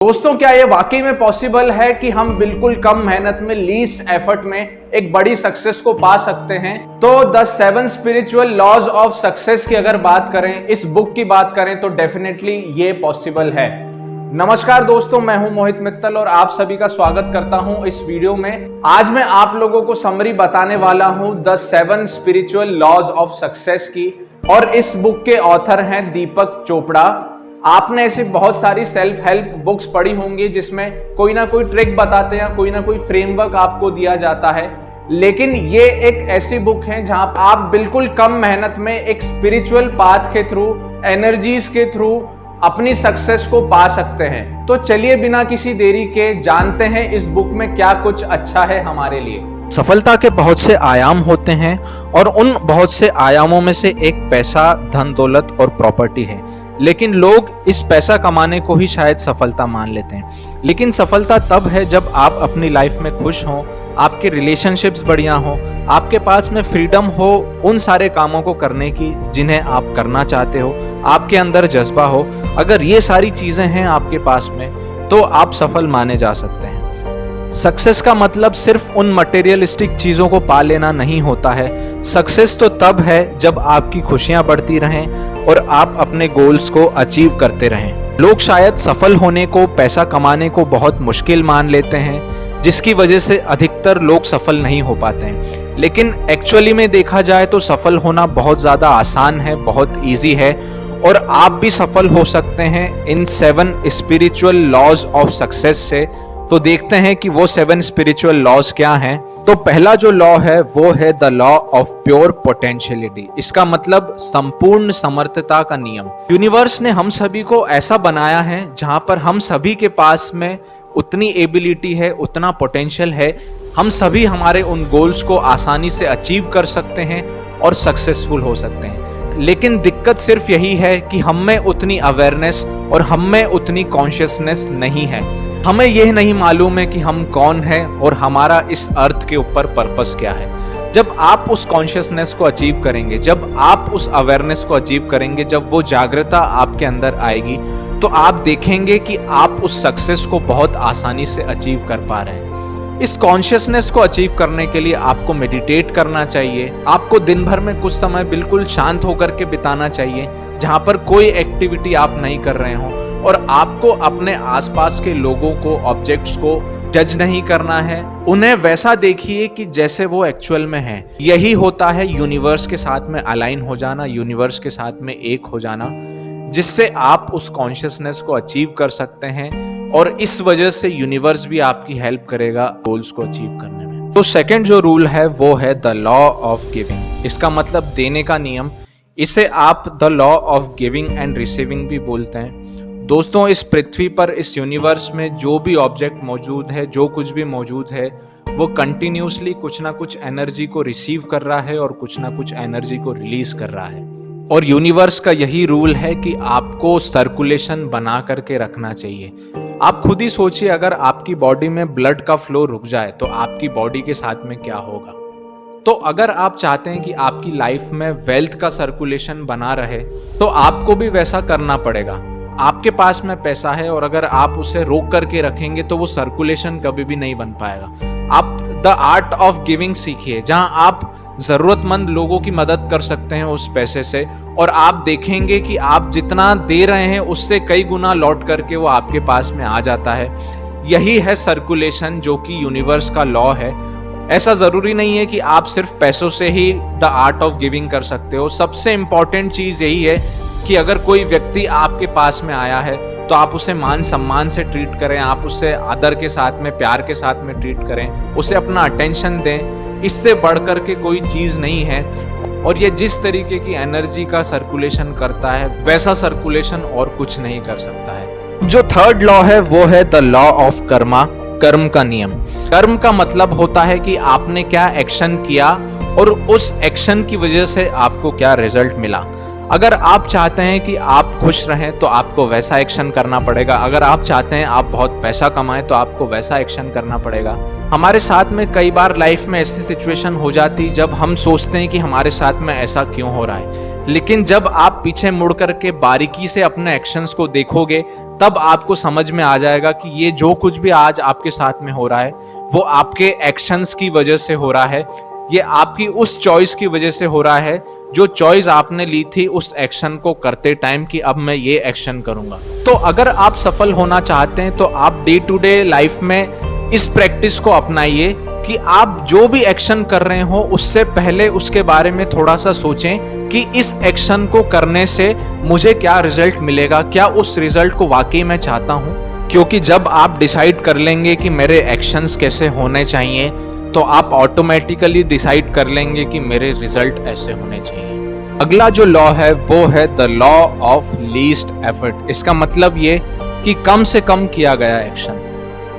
दोस्तों, क्या ये वाकई में पॉसिबल है कि हम बिल्कुल कम मेहनत में, लीस्ट एफर्ट में एक बड़ी सक्सेस को पा सकते हैं? तो the 7 spiritual laws of success की अगर बात करें, इस बुक की बात करें, तो डेफिनेटली ये पॉसिबल है। नमस्कार दोस्तों, मैं हूं मोहित मित्तल और आप सभी का स्वागत करता हूं इस वीडियो में। आज मैं आप लोगों को समरी बताने वाला हूं the 7 spiritual laws of success की, और इस बुक के ऑथर हैं दीपक चोपड़ा। आपने ऐसी बहुत सारी सेल्फ हेल्प बुक्स पढ़ी होंगी जिसमें कोई ना कोई ट्रिक बताते हैं, कोई ना कोई फ्रेमवर्क आपको दिया जाता है, लेकिन ये एक ऐसी बुक है जहां आप बिल्कुल कम मेहनत में एक स्पिरिचुअल पाथ के थ्रू, एनर्जीज के थ्रू अपनी सक्सेस को पा सकते हैं। तो चलिए बिना किसी देरी के जानते हैं इस बुक में क्या कुछ अच्छा है हमारे लिए। सफलता के बहुत से आयाम होते हैं और उन बहुत से आयामों में से एक पैसा, धन दौलत और प्रॉपर्टी है, लेकिन लोग इस पैसा कमाने को ही शायद सफलता मान लेते हैं। लेकिन सफलता तब है जब आप अपनी लाइफ में खुश हों, आपके रिलेशनशिप्स बढ़िया हों, आपके पास में फ्रीडम हो उन सारे कामों को करने की जिन्हें आप करना चाहते हो, आपके अंदर जज्बा हो। अगर ये सारी चीजें हैं आपके पास में तो आप सफल माने जा सकते हैं। सक्सेस का मतलब सिर्फ उन मटेरियलिस्टिक चीजों को पा लेना नहीं होता है। सक्सेस तो तब है जब आपकी खुशियां बढ़ती रहें और आप अपने गोल्स को अचीव करते रहें। लोग शायद सफल होने को, पैसा कमाने को बहुत मुश्किल मान लेते हैं, जिसकी वजह से अधिकतर लोग सफल नहीं हो पाते हैं। लेकिन एक्चुअली में देखा जाए तो सफल होना बहुत ज्यादा आसान है, बहुत इजी है, और आप भी सफल हो सकते हैं इन 7 स्पिरिचुअल लॉज ऑफ सक्सेस से। तो देखते हैं कि वो 7 स्पिरिचुअल लॉज क्या हैं। तो पहला जो लॉ है वो है the law of pure potentiality. इसका मतलब संपूर्ण समर्थता का नियम। यूनिवर्स ने हम सभी को ऐसा बनाया है जहां पर हम सभी के पास में उतनी एबिलिटी है, उतना पोटेंशियल है, हम सभी हमारे उन गोल्स को आसानी से अचीव कर सकते हैं और सक्सेसफुल हो सकते हैं। लेकिन दिक्कत सिर्फ यही है कि हम में उतनी अवेयरनेस और हम में उतनी कॉन्शियसनेस नहीं है। हमें यह नहीं मालूम है कि हम कौन हैं और हमारा इस अर्थ के ऊपर पर्पस क्या है। जब आप उस कॉन्शियसनेस को अचीव करेंगे, जब आप उस अवेयरनेस को अचीव करेंगे, जब वो जागृता आपके अंदर आएगी, तो आप देखेंगे कि आप उस सक्सेस को बहुत आसानी से अचीव कर पा रहे हैं। इस कॉन्शियसनेस को अचीव करने के लिए आपको मेडिटेट करना चाहिए। आपको दिन भर में कुछ समय बिल्कुल शांत होकर के बिताना चाहिए, जहां पर कोई एक्टिविटी आप नहीं कर रहे हो, और आपको अपने आसपास के लोगों को, ऑब्जेक्ट्स को जज नहीं करना है। उन्हें वैसा देखिए कि जैसे वो एक्चुअल में है। यही होता है यूनिवर्स के साथ में अलाइन हो जाना, यूनिवर्स के साथ में एक हो जाना, जिससे आप उस कॉन्शियसनेस को अचीव कर सकते हैं, और इस वजह से यूनिवर्स भी आपकी हेल्प करेगा गोल्स को अचीव करने में। तो सेकंड जो रूल है वो है द लॉ ऑफ गिविंग। इसका मतलब देने का नियम। इसे आप the law of giving and receiving भी बोलते हैं। दोस्तों, इस पृथ्वी पर, इस यूनिवर्स में जो भी ऑब्जेक्ट मौजूद है, जो कुछ भी मौजूद है, वो कंटिन्यूसली कुछ ना कुछ एनर्जी को रिसीव कर रहा है और कुछ ना कुछ एनर्जी को रिलीज कर रहा है। और यूनिवर्स का यही रूल है कि आपको सर्कुलेशन बना करके रखना चाहिए। आप खुद ही सोचिए, अगर आपकी बॉडी में ब्लड का फ्लो रुक जाए तो आपकी बॉडी के साथ में क्या होगा। तो अगर आप चाहते हैं कि आपकी लाइफ में वेल्थ का सर्कुलेशन बना रहे, तो आपको भी वैसा करना पड़ेगा। आपके पास में पैसा है और अगर आप उसे रोक करके रखेंगे तो वो सर्कुलेशन कभी भी नहीं बन पाएगा। आप द आर्ट ऑफ गिविंग सीखिए, जहां आप जरूरतमंद लोगों की मदद कर सकते हैं उस पैसे से, और आप देखेंगे कि आप जितना दे रहे हैं उससे कई गुना लौट करके वो आपके पास में आ जाता है। यही है सर्कुलेशन, जो कि यूनिवर्स का लॉ है। ऐसा जरूरी नहीं है कि आप सिर्फ पैसों से ही द आर्ट ऑफ गिविंग कर सकते हो। सबसे इंपॉर्टेंट चीज यही है कि अगर कोई व्यक्ति आपके पास में आया है तो आप उसे मान सम्मान से ट्रीट करें, आप उसे आदर के साथ में, प्यार के साथ में ट्रीट करें, उसे अपना अटेंशन दें। इससे बढ़कर के कोई चीज नहीं है। और ये जिस तरीके की एनर्जी का सर्कुलेशन करता है, वैसा सर्कुलेशन और कुछ नहीं कर सकता है। जो थर्ड लॉ है वो है द लॉ ऑफ कर्मा, कर्म का नियम। कर्म का मतलब होता है कि आपने क्या एक्शन किया और उस एक्शन की वजह से आपको क्या रिजल्ट मिला। अगर आप चाहते हैं कि आप खुश रहें तो आपको वैसा एक्शन करना पड़ेगा। अगर आप चाहते हैं आप बहुत पैसा कमाएं तो आपको वैसा एक्शन करना पड़ेगा। हमारे साथ में कई बार लाइफ में ऐसी सिचुएशन हो जाती जब हम सोचते हैं कि हमारे साथ में ऐसा क्यों हो रहा है, लेकिन जब आप पीछे मुड़ करके बारीकी से अपने एक्शंस को देखोगे तब आपको समझ में आ जाएगा कि ये जो कुछ भी आज आपके साथ में हो रहा है वो आपके एक्शंस की वजह से हो रहा है, ये आपकी उस चॉइस की वजह से हो रहा है जो चॉइस आपने ली थी उस एक्शन को करते टाइम कि अब मैं ये एक्शन करूंगा। तो अगर आप सफल होना चाहते हैं तो आप डे टू डे लाइफ में इस प्रैक्टिस को अपनाइए कि आप जो भी एक्शन कर रहे हो उससे पहले उसके बारे में थोड़ा सा सोचें कि इस एक्शन को करने से मुझे क्या रिजल्ट मिलेगा, क्या उस रिजल्ट को वाकई मैं चाहता हूं। क्योंकि जब आप डिसाइड कर लेंगे कि मेरे एक्शंस कैसे होने चाहिए तो आप ऑटोमेटिकली डिसाइड कर लेंगे कि मेरे रिजल्ट ऐसे होने चाहिए। अगला जो लॉ है वो है the law of least effort. इसका मतलब ये कि कम से कम किया गया एक्शन।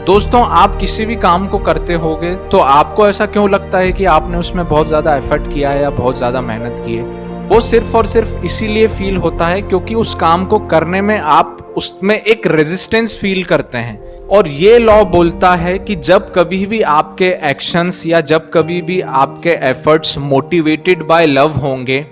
दोस्तों, आप किसी भी काम को करते होगे तो आपको ऐसा क्यों लगता है कि आपने उसमें बहुत ज्यादा एफर्ट किया है या बहुत ज्यादा मेहनत की है? वो सिर्फ और सिर्फ इसीलिए फील होता है क्योंकि उस काम को करने में आप उसमें एक रेजिस्टेंस फील करते हैं। और ये लॉ बोलता है कि जब कभी भी आपके एक्शंस या जब कभी भी आपके एफर्ट्स मोटिवेटेड बाय लव होंगे,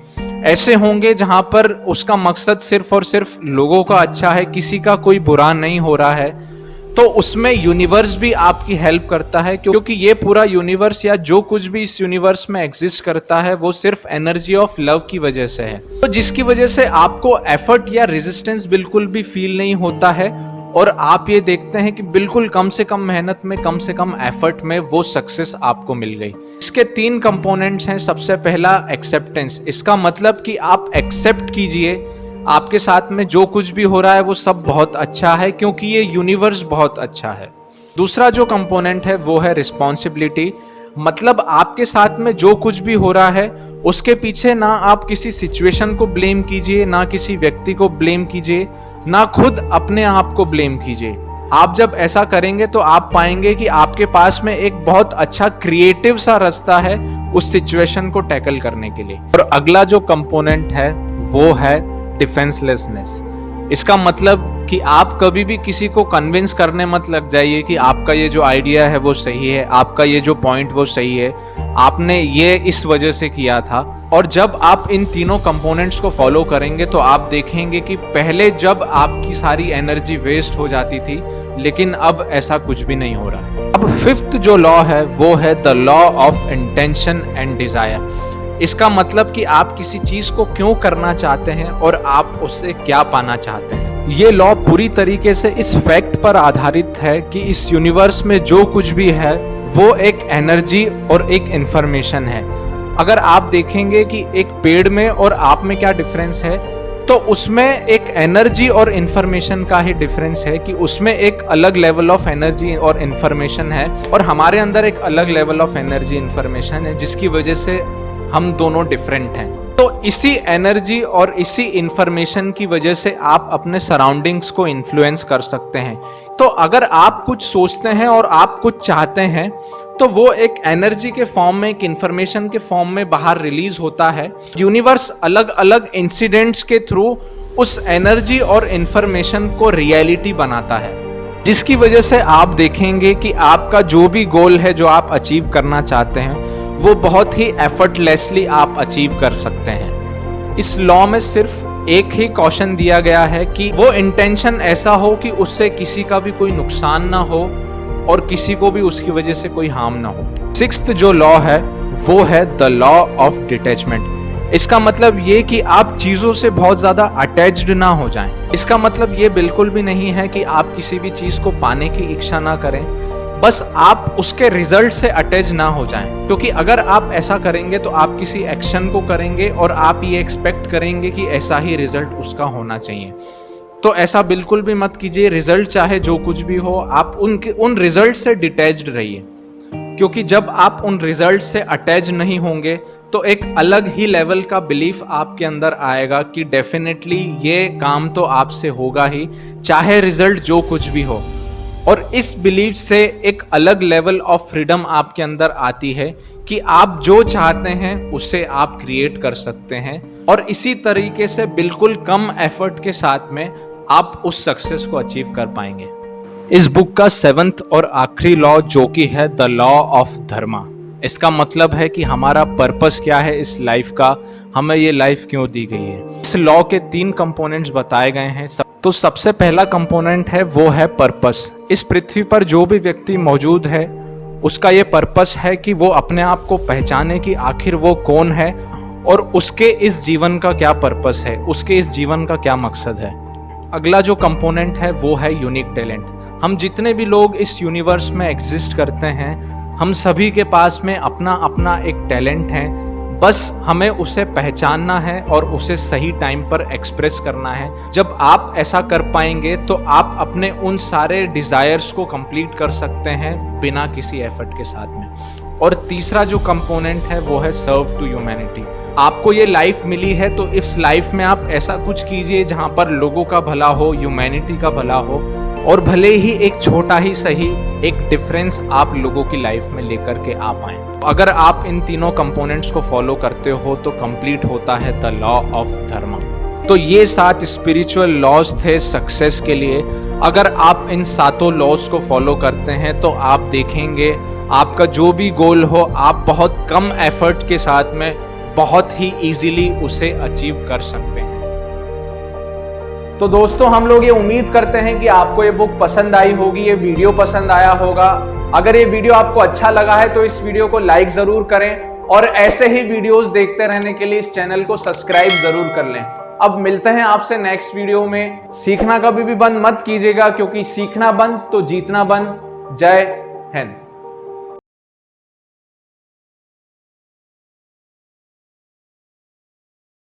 ऐसे होंगे जहां पर उसका मकसद सिर्फ और सिर्फ लोगों का अच्छा है, किसी का कोई बुरा नहीं हो रहा है, तो उसमें यूनिवर्स भी आपकी हेल्प करता है। क्योंकि ये पूरा यूनिवर्स या जो कुछ भी इस यूनिवर्स में एग्जिस्ट करता है वो सिर्फ एनर्जी ऑफ लव की वजह से है, तो जिसकी वजह से आपको एफर्ट या रेजिस्टेंस बिल्कुल भी फील नहीं होता है और आप ये देखते हैं कि बिल्कुल कम से कम मेहनत में, कम से कम एफर्ट में वो सक्सेस आपको मिल गई। इसके 3 कंपोनेंट्स हैं। सबसे पहला एक्सेप्टेंस। इसका मतलब कि आप एक्सेप्ट कीजिए आपके साथ में जो कुछ भी हो रहा है वो सब बहुत अच्छा है क्योंकि ये यूनिवर्स बहुत अच्छा है। दूसरा जो कंपोनेंट है वो है रिस्पॉन्सिबिलिटी। मतलब आपके साथ में जो कुछ भी हो रहा है उसके पीछे ना आप किसी सिचुएशन को ब्लेम कीजिए, ना किसी व्यक्ति को ब्लेम कीजिए, ना खुद अपने आप को ब्लेम कीजिए। आप जब ऐसा करेंगे तो आप पाएंगे कि आपके पास में एक बहुत अच्छा क्रिएटिव सा रास्ता है उस सिचुएशन को टैकल करने के लिए। और अगला जो कंपोनेंट है वो है डिफेंसलेसनेस। इसका मतलब कि आप कभी भी किसी को कन्विंस करने मत लग जाइए कि आपका ये जो आइडिया है वो सही है, आपका ये जो पॉइंट वो सही है, आपने ये इस वजह से किया था। और जब आप इन तीनों कंपोनेंट्स को फॉलो करेंगे तो आप देखेंगे कि पहले जब आपकी सारी एनर्जी वेस्ट हो जाती थी लेकिन अब ऐसा कुछ भी नहीं हो रहा। अब 5th जो लॉ है वो है the law of intention and desire. इसका मतलब कि आप किसी चीज को क्यों करना चाहते हैं और आप उससे क्या पाना चाहते हैं। ये लॉ पूरी तरीके से इस फैक्ट पर आधारित है कि इस यूनिवर्स में जो कुछ भी है वो एक एनर्जी और एक इंफॉर्मेशन है। अगर आप देखेंगे कि एक पेड़ में और आप में क्या डिफरेंस है, तो उसमें एक एनर्जी और इंफॉर्मेशन का ही डिफरेंस है कि उसमें एक अलग लेवल ऑफ एनर्जी और इंफॉर्मेशन है और हमारे अंदर एक अलग लेवल ऑफ एनर्जी इंफॉर्मेशन है, जिसकी वजह से हम दोनों डिफरेंट हैं। तो इसी एनर्जी और इसी इंफॉर्मेशन की वजह से आप अपने सराउंडिंग्स को इन्फ्लुएंस कर सकते हैं। तो अगर आप कुछ सोचते हैं और आप कुछ चाहते हैं तो वो एक एनर्जी के फॉर्म में, एक इंफॉर्मेशन के फॉर्म में बाहर रिलीज होता है। यूनिवर्स अलग अलग इंसिडेंट्स के थ्रू उस एनर्जी और इंफॉर्मेशन को रियलिटी बनाता है, जिसकी वजह से आप देखेंगे कि आपका जो भी गोल है जो आप अचीव करना चाहते हैं वो बहुत ही एफर्टलेसली आप अचीव कर सकते हैं। इस लॉ में सिर्फ एक ही कॉशन दिया गया है कि वो इंटेंशन ऐसा हो कि उससे किसी का भी कोई नुकसान ना हो और किसी को भी उसकी वजह से कोई हार्म ना हो। 6th जो लॉ है वो है द लॉ ऑफ डिटैचमेंट। इसका मतलब ये कि आप चीजों से बहुत ज्यादा अटैच्ड ना हो जाएं। इसका मतलब ये बिल्कुल भी नहीं है कि आप किसी भी चीज को पाने की इच्छा ना करें, बस आप उसके रिजल्ट से अटैच ना हो जाएं। क्योंकि अगर आप ऐसा करेंगे तो आप किसी एक्शन को करेंगे और आप ये एक्सपेक्ट करेंगे कि ऐसा ही रिजल्ट उसका होना चाहिए। तो ऐसा बिल्कुल भी मत कीजिए। रिजल्ट चाहे जो कुछ भी हो, आप उन रिजल्ट से डिटैच्ड रहिए, क्योंकि जब आप उन रिजल्ट से अटैच नहीं होंगे तो एक अलग ही लेवल का बिलीफ आपके अंदर आएगा कि डेफिनेटली ये काम तो आपसे होगा ही, चाहे रिजल्ट जो कुछ भी हो। और इस बिलीफ से एक अलग लेवल ऑफ फ्रीडम आपके अंदर आती है कि आप जो चाहते हैं उसे आप क्रिएट कर सकते हैं और इसी तरीके से बिल्कुल कम एफर्ट के साथ में आप उस सक्सेस को अचीव कर पाएंगे। इस बुक का 7th और आखिरी लॉ जो कि है द लॉ ऑफ धर्मा। इसका मतलब है कि हमारा पर्पस क्या है इस लाइफ का, हमें ये लाइफ क्यों दी गई है। इस लॉ के 3 कंपोनेंट्स बताए गए हैं। तो सबसे पहला कंपोनेंट है वो है पर्पस। इस पृथ्वी पर जो भी व्यक्ति मौजूद है उसका ये पर्पस है कि वो अपने आप को पहचाने कि आखिर वो कौन है और उसके इस जीवन का क्या पर्पस है, उसके इस जीवन का क्या मकसद है। अगला जो कंपोनेंट है वो है यूनिक टैलेंट। हम जितने भी लोग इस यूनिवर्स में एग्जिस्ट करते हैं, हम सभी के पास में अपना अपना एक टैलेंट है, बस हमें उसे पहचानना है और उसे सही टाइम पर एक्सप्रेस करना है। जब आप ऐसा कर पाएंगे तो आप अपने उन सारे डिजायर्स को कंप्लीट कर सकते हैं बिना किसी एफर्ट के साथ में। और तीसरा जो कंपोनेंट है वो है सर्व टू ह्यूमैनिटी। आपको ये लाइफ मिली है तो इस लाइफ में आप ऐसा कुछ कीजिए जहां पर लोगों का भला हो, ह्यूमैनिटी का भला हो, और भले ही एक छोटा ही सही एक डिफरेंस आप लोगों की लाइफ में लेकर के आ पाएं। अगर आप इन तीनों कंपोनेंट्स को फॉलो करते हो तो कंप्लीट होता है द लॉ ऑफ धर्मा। तो ये 7 स्पिरिचुअल लॉज थे सक्सेस के लिए। अगर आप इन 7 लॉज को फॉलो करते हैं तो आप देखेंगे आपका जो भी गोल हो आप बहुत कम एफर्ट के साथ में बहुत ही इजीली उसे अचीव कर सकते हैं। तो दोस्तों, हम लोग ये उम्मीद करते हैं कि आपको ये बुक पसंद आई होगी, ये वीडियो पसंद आया होगा। अगर ये वीडियो आपको अच्छा लगा है तो इस वीडियो को लाइक जरूर करें और ऐसे ही वीडियोस देखते रहने के लिए इस चैनल को सब्सक्राइब जरूर कर लें। अब मिलते हैं आपसे नेक्स्ट वीडियो में। सीखना कभी भी बंद मत कीजिएगा, क्योंकि सीखना बंद तो जीतना बंद। जय हिंद।